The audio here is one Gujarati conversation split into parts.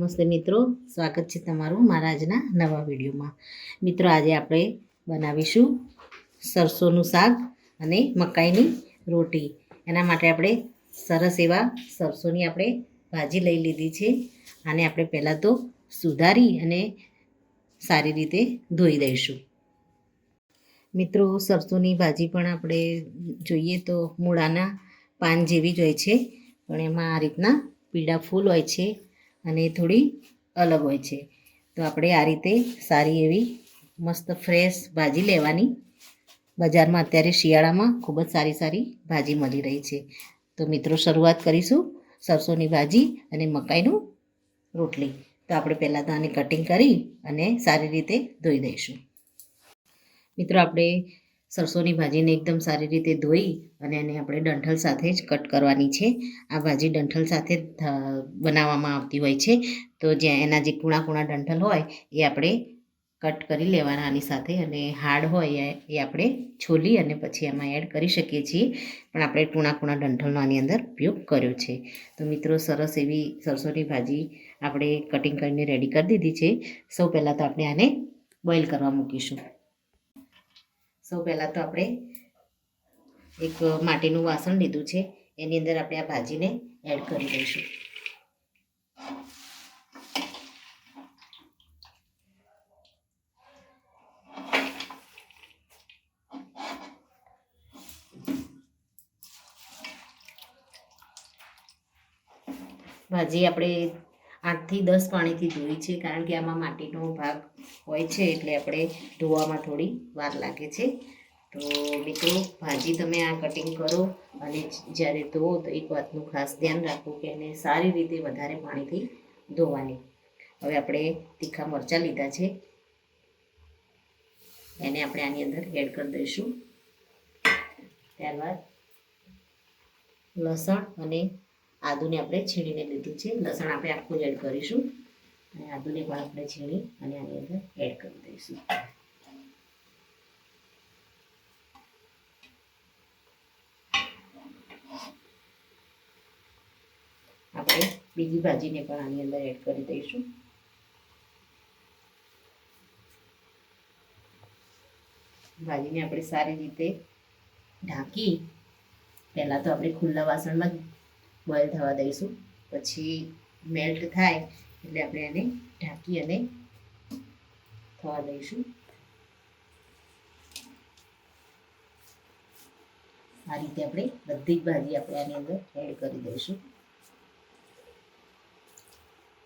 નમસ્તે મિત્રો, સ્વાગત છે તમારું મારા આજના નવા વિડીયોમાં। મિત્રો આજે આપણે બનાવીશું સરસોનું શાક અને મકાઈની રોટી। એના માટે આપણે સરસ એવા સરસોની આપણે ભાજી લઈ લીધી છે। આને આપણે પહેલાં તો સુધારી અને સારી રીતે ધોઈ દઈશું। મિત્રો સરસોની ભાજી પણ આપણે જોઈએ તો મૂળાના પાન જેવી જ હોય છે, પણ એમાં આ રીતના પીળા ફૂલ હોય છે અને થોડી અલગ હોય છે। તો આપણે આ રીતે સારી એવી મસ્ત ફ્રેશ ભાજી લેવાની। બજારમાં અત્યારે શિયાળામાં ખૂબ જ સારી ભાજી મળી રહી છે। તો મિત્રો શરૂઆત કરીશું સરસોની ભાજી અને મકાઈનું રોટલી। તો આપણે પહેલાં તો આને કટિંગ કરી અને સારી રીતે ધોઈ દઈશું। મિત્રો આપણે સરસોની ભાજીને એકદમ સારી રીતે ધોઈ અને એને આપણે ડંઠલ સાથે જ કટ કરવાની છે। આ ભાજી ડંઠલ સાથે બનાવવામાં આવતી હોય છે, તો જ્યાં એના જે કૂણા ડંઠલ હોય એ આપણે કટ કરી લેવાના આની સાથે, અને હાડ હોય એ આપણે છોલી અને પછી એમાં એડ કરી શકીએ છીએ, પણ આપણે કૂણા ડંઠલનો આની અંદર ઉપયોગ કર્યો છે। તો મિત્રો સરસ એવી સરસોની ભાજી આપણે કટિંગ કરીને રેડી કરી દીધી છે। સૌ પહેલાં તો આપણે આને બોઇલ કરવા મૂકીશું। સૌ પહેલાં તો આપણે એક માટીનું વાસણ લીધું છે, એની અંદર આપણે આ ભાજીને એડ કરી દઈશું। ભાજી આપણે 8 થી 10 પાણીથી ધોઈ છે, કારણ કે આમાં માટીનો ભાગ હોય છે એટલે આપણે ધોવામાં થોડી વાર લાગે છે। તો મિત્રો ભાજી તમે આ કટિંગ કરો અને જ્યારે ધોવો તો એક વાતનું ખાસ ધ્યાન રાખવું કે એને સારી રીતે વધારે પાણીથી ધોવાની। હવે આપણે તીખા મરચાં લીધા છે, એને આપણે આની અંદર એડ કરી દઈશું। ત્યારબાદ લસણ અને આદુને આપણે છીણીને લીધું છે। લસણ આપણે આખું એડ કરીશું અને આદુને પણ આપણે છીણી અને આની અંદર એડ કરી દઈશું। આપણે બીજી ભાજીને પણ આની અંદર એડ કરી દઈશું। ભાજીને આપણે સારી રીતે ઢાંકી પહેલાં તો આપણે ખુલ્લા વાસણમાં જ બોઇલ થવા દઈશું, પછી મેલ્ટ થાય એટલે આપણે એને ઢાંકી અને થવા દઈશું। આ રીતે આપણે બધી જ ભાજી આપણે આની અંદર એડ કરી દઈશું।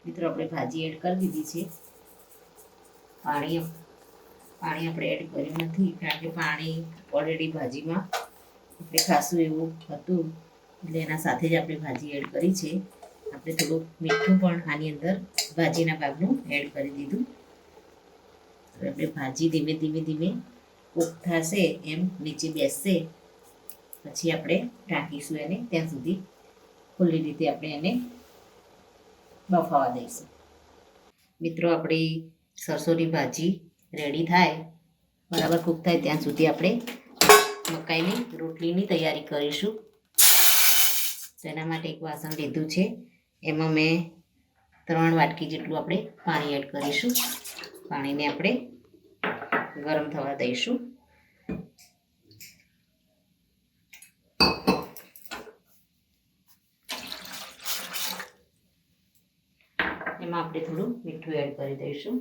મિત્રો આપણે ભાજી એડ કરી દીધી છે। પાણી આપણે એડ કર્યું નથી, કારણ કે પાણી ઓલરેડી ભાજીમાં આપણે ખાસું એવું હતું એટલે એના સાથે જ આપણે ભાજી એડ કરી છે। આપણે થોડુંક મીઠું પણ આની અંદર ભાજીના ભાગનું એડ કરી દીધું। હવે આપણે ભાજી ધીમે કૂક થશે એમ નીચે બેસશે, પછી આપણે ઢાંકીશું એને, ત્યાં સુધી ખુલ્લી રીતે આપણે એને બફાવા દઈશું। મિત્રો આપણી સરસોની ભાજી રેડી થાય, બરાબર કૂક થાય ત્યાં સુધી આપણે મકાઈની રોટલીની તૈયારી કરીશું। તો એના માટે એક વાસણ લીધું છે, એમાં મેં 3 વાટકી જેટલું આપણે પાણી એડ કરીશું। પાણીને આપણે ગરમ થવા દઈશું। એમાં આપણે થોડું મીઠું એડ કરી દઈશું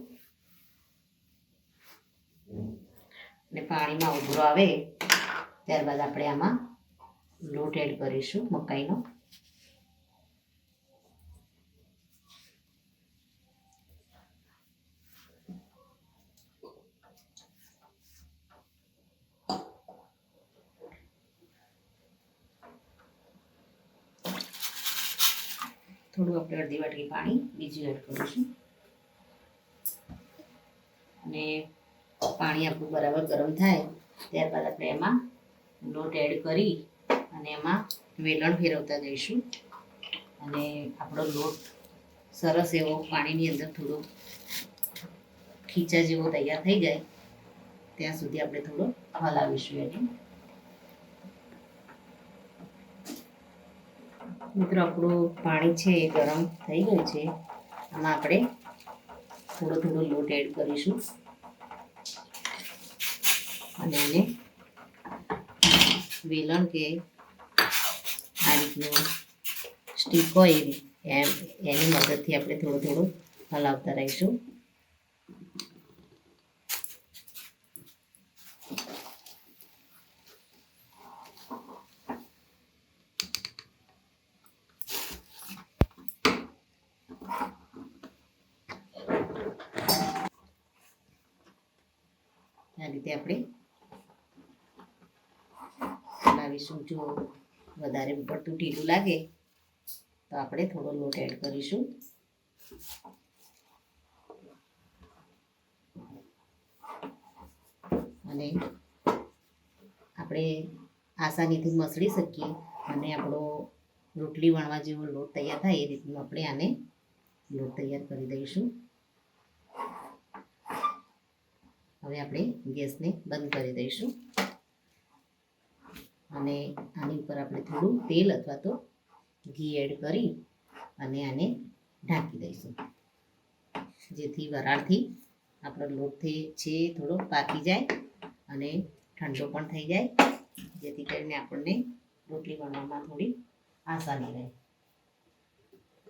અને પાણીમાં ઉભરો આવે ત્યારબાદ આપણે આમાં લોટ એડ કરીશું મકાઈનો। થોડું આપણે અડધી વાટકી પાણી બીજું એડ કરીશું અને પાણી આપણું બરાબર ગરમ થાય ત્યારબાદ આપણે એમાં લોટ એડ કરી અને એમાં વેલણ ફેરવતા જઈશું, અને આપણો લોટ સરસ એવો પાણીની અંદર થોડો ખીચા જેવો તૈયાર થઈ જાય ત્યાં સુધી આપણે થોડો હલાવીશું એને। મિત્રો આપણું પાણી છે એ ગરમ થઈ ગયું છે, આમાં આપણે થોડો થોડો લોટ એડ કરીશું અને એને વેલણ કે આ રીતનું સ્ટીક હોય એની મદદથી આપણે થોડું થોડું હલાવતા રહીશું. આ રીતે આપણે હલાવીશું. જો વધારે પડતું ઢીલું લાગે તો આપણે થોડો લોટ એડ કરીશું. અને આપણે આસાનીથી મસળી શકીએ અને આપણો રોટલી વણવા જેવો લોટ તૈયાર થાય એ રીતનું આપણે આને લોટ તૈયાર કરી દઈશું. હવે આપણે ગેસને બંધ કરી દઈશું અને આની ઉપર આપણે થોડું તેલ અથવા તો ઘી એડ કરી અને આને ઢાંકી દઈશું, જેથી વરાળથી આપણો લોટ છે થોડો પાકી જાય અને ઠંડો પણ થઈ જાય, જેથી કરીને આપણને રોટલી વણવામાં થોડી આસાની રહે.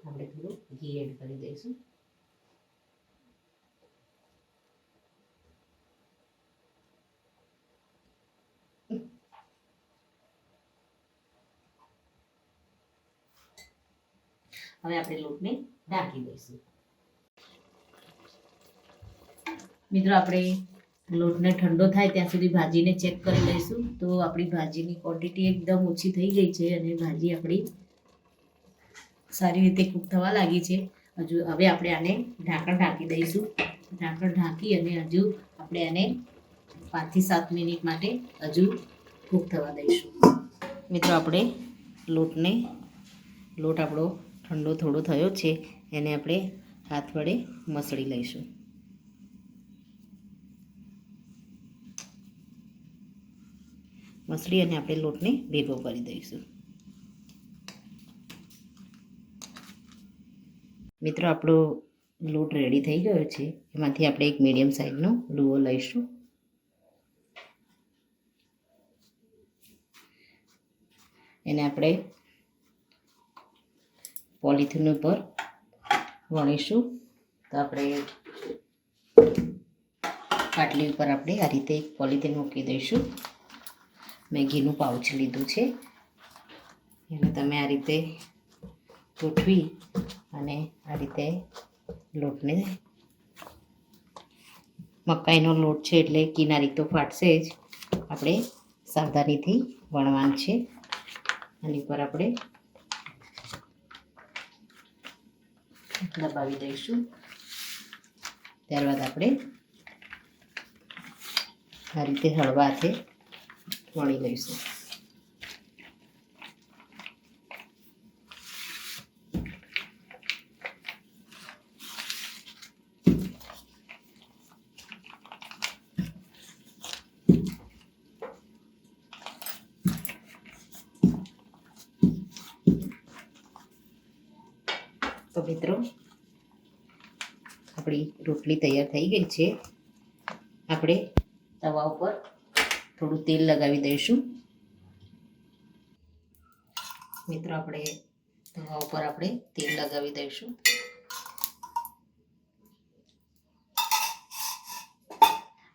આપણે થોડું ઘી એડ કરી દઈશું. હવે આપણે લોટને ઢાંકી દઈશું. મિત્રો, આપણે લોટને ઠંડો થાય ત્યાં સુધી ભાજીને ચેક કરી લઈશું. તો આપણી ભાજીની ક્વોન્ટિટી એકદમ ઓછી થઈ ગઈ છે અને ભાજી આપણી સારી રીતે કૂક થવા લાગી છે. હવે આપણે આને ઢાંકણ ઢાંકી દઈશું. ઢાંકણ ઢાંકી અને હજુ આપણે આને 5 થી 7 મિનિટ માટે હજુ કૂક થવા દઈશું. મિત્રો, આપણે લોટ આપણો ઠંડો થોડો થયો છે, એને આપણે હાથ વડે મસળી લઈશું. મસળી અને આપણે લોટને ભેગો કરી દઈશું. મિત્રો, આપણો લોટ રેડી થઈ ગયો છે. એમાંથી આપણે એક મીડિયમ સાઇઝનો લુઓ લઈશું. એને આપણે પોલિથીન ઉપર વણીશું. તો આપણે પાટલી ઉપર આપણે આ રીતે એક પોલિથીન મૂકી દઈશું. મેં ઘીનું પાઉચ લીધું છે, એને તમે આ રીતે ગોઠવી અને આ રીતે લોટને, મકાઈનો લોટ છે એટલે કિનારી તો ફાટશે જ, આપણે સાવધાનીથી વણવાનું છે. આની પર આપણે દબાવી દઈશું. ત્યારબાદ આપણે આ રીતે હળવા હાથે વણી લઈશું. તો મિત્રો, આપણી રોટલી તૈયાર થઈ ગઈ છે. આપણે તવા ઉપર થોડું તેલ લગાવી દઈશું. મિત્રો, આપણે તવા ઉપર આપણે તેલ લગાવી દઈશું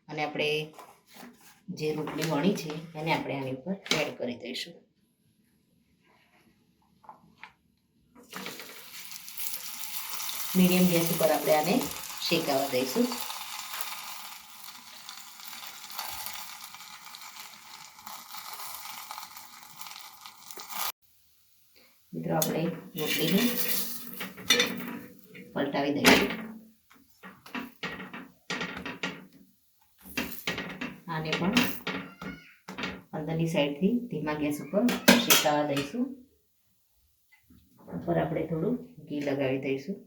અને આપણે જે રોટલી વણી છે એને આપણે આની ઉપર એડ કરી દઈશું. મીડિયમ ગેસ ઉપર આપણે આને શેકાવા દઈશું. મિત્રો, આપણે રોટલીને પલટાવી દઈશું. આને પણ અંદરની સાઈડથી ધીમા ગેસ ઉપર શેકાવા દઈશું. ઉપર આપણે થોડું ઘી લગાવી દઈશું.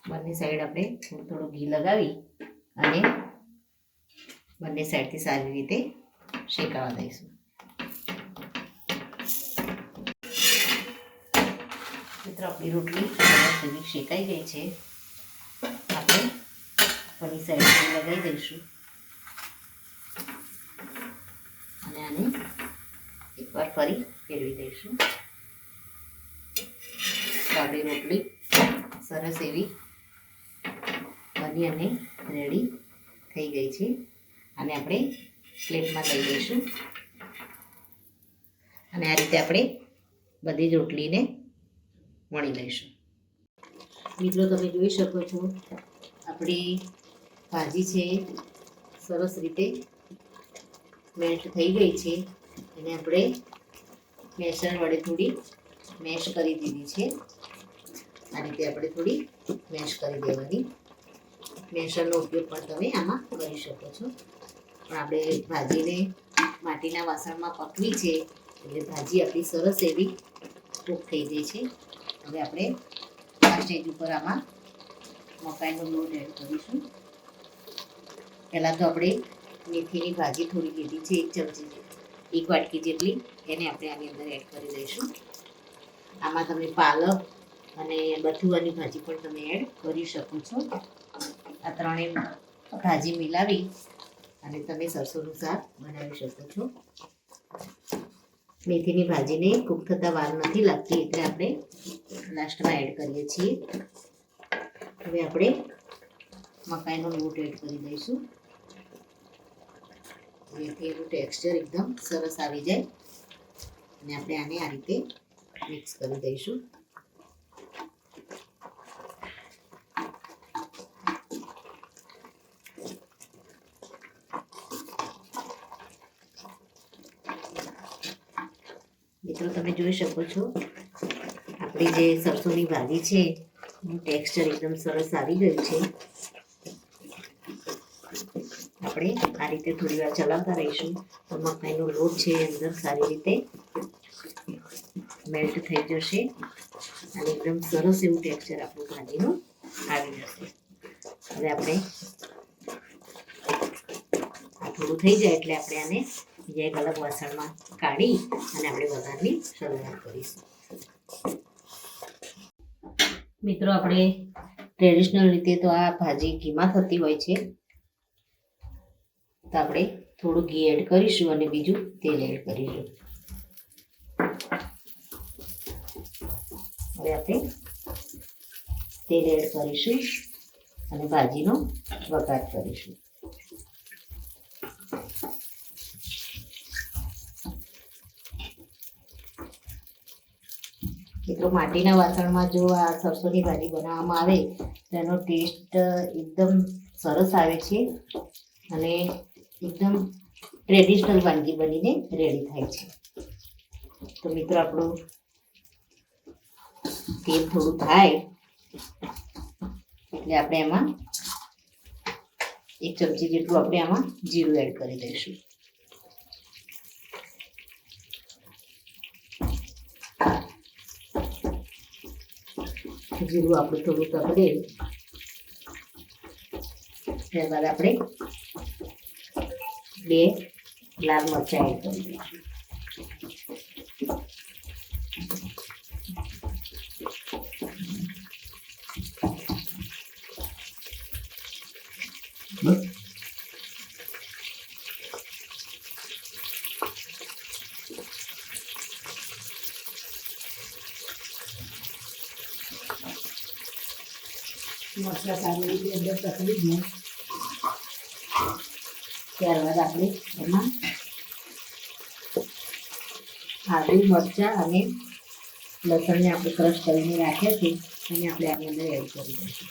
બંને સાઈડ આપણે થોડું થોડું ઘી લગાવી અને બંને સાઈડથી સારી રીતે શેકાવા દઈશું. મિત્રો આપણી રોટલી સરસ શેકાઈ ગઈ છે. આપણે ઉપરની સાઈડ લગાવી દઈશું અને આને એકવાર ફરી ફેરવી દઈશું. આપણી રોટલી સરસ એવી બની અને રેડી થઈ ગઈ છે. આને આપણે પ્લેટમાં લઈ લઈશું અને આ રીતે આપણે બધી જ રોટલીને વણી લઈશું. મિત્રો તમે જોઈ શકો છો આપણી ભાજી છે સરસ રીતે મેલ્ટ થઈ ગઈ છે. અને આપણે મેશર વડે થોડી મેશ કરી દીધી છે. આ રીતે આપણે થોડી મેશ કરી દેવાની. મેશરનો ઉપયોગ પણ તમે આમાં કરી શકો છો. પણ આપણે ભાજીને માટીના વાસણમાં પકવી છે એટલે ભાજી આપણી સરસ એવી કૂક થઈ ગઈ છે. હવે આપણે આ સ્ટેજ ઉપર આમાં મકાઈનો લોટ એડ કરીશું. પહેલાં તો આપણે મેથીની ભાજી થોડી લીધી છે, 1 ચમચી, 1 વાટકી જેટલી, એને આપણે આની અંદર એડ કરી દઈશું. આમાં તમે પાલક અને બથુઆની ભાજી પણ તમે એડ કરી શકો છો. આ ત્રણેય ભાજી મિલાવી અને તમે સરસોનું શાક બનાવી શકો છો. મેથીની ભાજીને કૂક થતાં વાર નથી લાગતી એટલે આપણે લાસ્ટમાં એડ કરીએ છીએ. હવે આપણે મકાઈનો લોટ એડ કરી દઈશું જેથી એનું ટેક્સચર એકદમ સરસ આવી જાય અને આપણે આને આ રીતે મિક્સ કરી દઈશું. મિત્રો તમે જોઈ શકો છો આપણી જે સરસોની ભાજી છે એનું ટેક્સચર એકદમ સરસ આવી ગયું છે. આપણે આ રીતે થોડી વાર ચલાવતા રહીશું તો મકાઈનો લોટ છે અંદર સારી રીતે મેલ્ટ થઈ જશે અને એકદમ સરસ એવું ટેક્સચર આપણું ભાજીનું આવી જશે. હવે આપણે આ થોડું થઈ જાય એટલે આપણે આને બીજા એક અલગ વાસણમાં કાઢી અને આપણે વઘારની શરૂઆત કરીશું. મિત્રો આપણે ટ્રેડિશનલ રીતે તો આ ભાજી ઘીમાં થતી હોય છે, તો આપણે થોડું ઘી એડ કરીશું અને બીજું તેલ એડ કરીશું. હવે આપણે તેલ એડ કરીશું અને ભાજીનો વઘાર કરીશું. મિત્રો માટીના વાસણમાં જો આ સરસોની ભાજી બનાવવામાં આવે તો એનો ટેસ્ટ એકદમ સરસ આવે છે અને એકદમ ટ્રેડિશનલ વાનગી બનીને રેડી થાય છે. તો મિત્રો આપણું તેલ થોડું થાય એટલે આપણે એમાં 1 ચમચી જેટલું આપણે આમાં જીરું એડ કરી દઈશું. જીરું આપણું થોડું તપડે ત્યારબાદ આપણે 2 લાલ મરચાં એડ કરી દઈશું. મરચાં સારી રીતે અંદર તકલી જ ત્યારબાદ આપણે એમાં આદુ, મરચાં અને લસણને આપણે ક્રશ કરીને રાખ્યા છે અને આપણે આની અંદર એડ કરી દઈશું.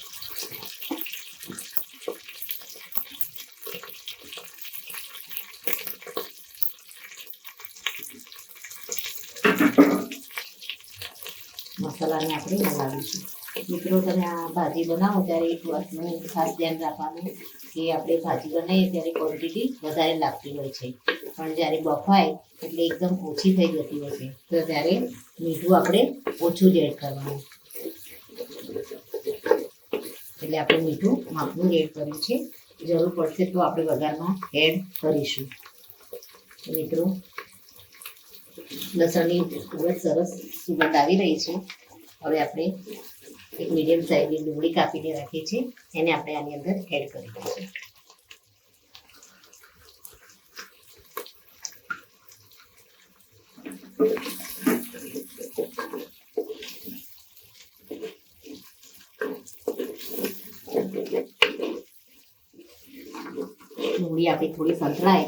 મસાલાને આપણે હલાવીશું. મિત્રો તમે આ ભાજી બનાવો ત્યારે એક વાતનું ખાસ ધ્યાન રાખવાનું કે આપણે ભાજી બનાવીએ ત્યારે ક્વોન્ટિટી વધારે લાગતી હોય છે, પણ જ્યારે બફાય એટલે એકદમ ઓછી થઈ જતી હોય છે, તો ત્યારે મીઠું આપણે ઓછું જ એડ કરવાનું. એટલે આપણે મીઠું માપનું એડ કર્યું છે જરૂર પડશે તો આપણે વઘારમાં એડ કરીશું. મિત્રો લસણની ખૂબ જ સરસ સુગંધ આવી રહી છે. હવે આપણે એક મીડિયમ સાઇઝની ડુંગળી કાપીને રાખી છે, એને આપણે આની અંદર એડ કરી દઈશું. ડુંગળી આપણી થોડી સંતળાય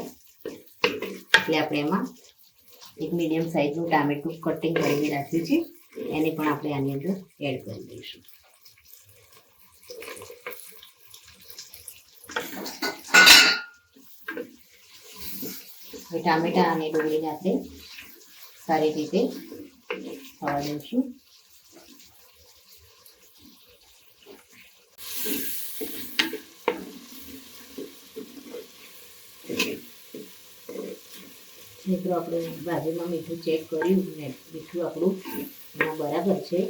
એટલે આપણે એમાં એક મીડિયમ સાઇઝનું ટામેટું કટિંગ કરીને રાખ્યું છે, એને પણ આપણે આની અંદર એડ કરી દઈશું. હવે ટામેટા અને ડુંગળીને આપણે સારી રીતે થવા દઈશું. મિત્રો આપણે ભાજીમાં મીઠું ચેક કર્યું ને મીઠું આપણું એમાં બરાબર છે.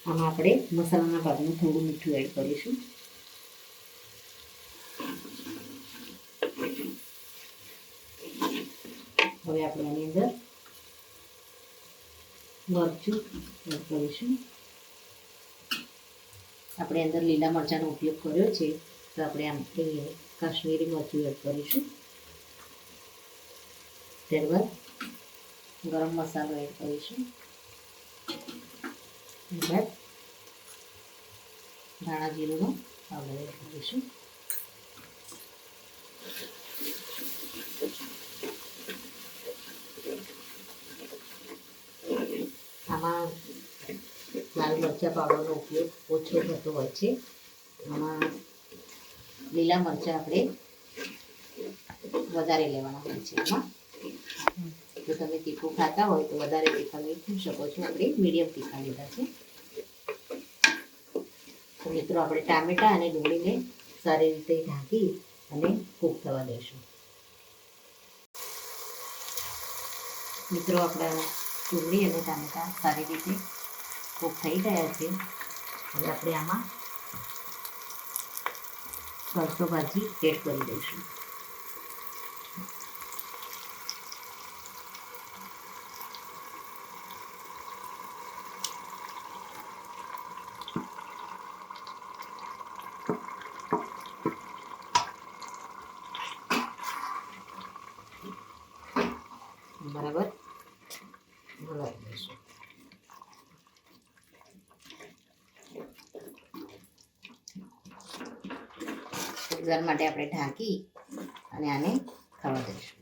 આમાં આપણે મસાલાના ભાગમાં થોડું મીઠું એડ કરીશું. હવે આપણે આની અંદર મરચું એડ કરીશું. આપણે અંદર લીલા મરચાંનો ઉપયોગ કર્યો છે, તો આપણે આમ કાશ્મીરી મરચું એડ કરીશું. ત્યારબાદ ગરમ મસાલો એડ કરીશું. ત્યારબાદ ધાણા જીરુંનો પાવડર એડ કરીશું. આમાં લાલ મરચાં પાવડરનો ઉપયોગ ઓછો થતો હોય છે. આમાં લીલા મરચાં આપણે વધારે લેવાના હોય છે. આમાં જો તમે તીખું ખાતા હોય તો વધારે તીખા લઈ શકો છો. આપણે મીડિયમ તીખા લીધા છે. તો મિત્રો આપણે ટામેટા અને ડુંગળીને સારી રીતે ઢાંકી અને કૂક થવા દઈશું. મિત્રો આપણા ડુંગળી અને ટામેટા સારી રીતે કૂક થઈ ગયા છે. હવે આપણે આમાં સરસો ભાજી એડ કરી દઈશું. બરાબર હલાવી દઈશું. થોડી માટે આપણે ઢાંકી અને આને થવા દઈશું.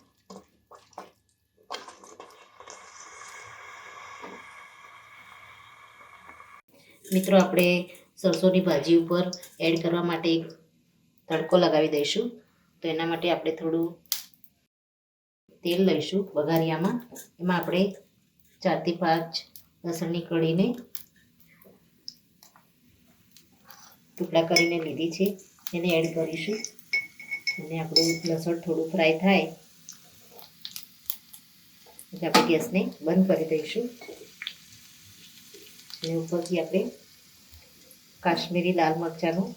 મિત્રો આપણે સરસોની ભાજી ઉપર એડ કરવા માટે એક તડકો લગાવી દઈશું. તો એના માટે આપણે થોડું તેલ લઈશું વઘારિયામાં. એમાં આપણે 4 થી 5 લસણની કળીને ટુકડા કરીને લીધી છે, એને એડ કરીશું. અને આપણું લસણ થોડું ફ્રાય થાય એટલે આપણે ગેસને બંધ કરી દઈશું. અને ઉપરથી આપણે કાશ્મીરી લાલ મરચાંનું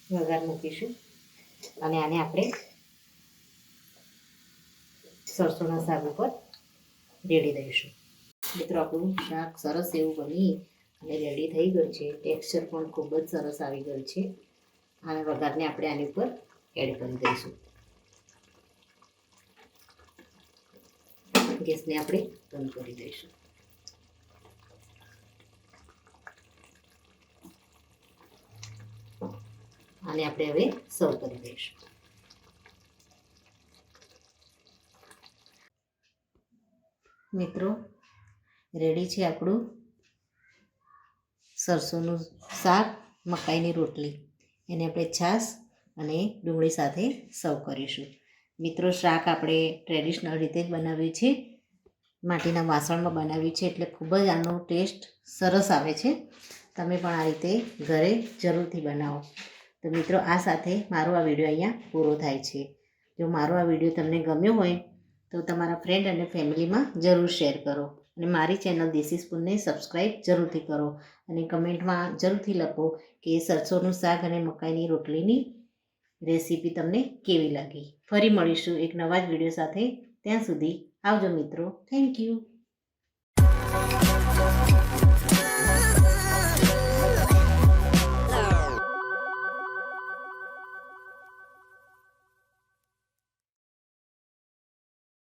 વઘાર મૂકીશું અને આને આપણે સરસોના શાક ઉપર રેડી દઈશું. મિત્રો આપણું શાક સરસ એવું બની અને રેડી થઈ ગયું છે. ટેક્સચર પણ ખૂબ જ સરસ આવી ગયું છે. આ વઘારને આપણે આની ઉપર એડ કરી દઈશું. ગેસને આપણે બંધ કરી દઈશું. આને આપણે હવે સર્વ કરી દઈશું. મિત્રો રેડી છે આપણું સરસોનું શાક, મકાઈની રોટલી. એને આપણે છાશ અને ડુંગળી સાથે સર્વ કરીશું. મિત્રો શાક આપણે ટ્રેડિશનલ રીતે જ બનાવ્યું છે, માટીના વાસણમાં બનાવ્યું છે, એટલે ખૂબ જ આનો ટેસ્ટ સરસ આવે છે. તમે પણ આ રીતે ઘરે જરૂરથી બનાવો. તો મિત્રો આ સાથે મારો આ વિડીયો અહીંયા પૂરો થાય છે. જો મારો આ વિડીયો તમને ગમ્યો હોય તો તમારા ફ્રેન્ડ અને ફેમિલીમાં જરૂર શેર કરો. અને મારી ચેનલ દેશી સ્પૂનને સબસ્ક્રાઈબ જરૂરથી કરો અને કમેન્ટમાં જરૂરથી લખો કે સરસોનું શાક અને મકાઈની રોટલીની રેસીપી તમને કેવી લાગી. ફરી મળીશું એક નવા જ વિડીયો સાથે. ત્યાં સુધી આવજો મિત્રો. Thank you.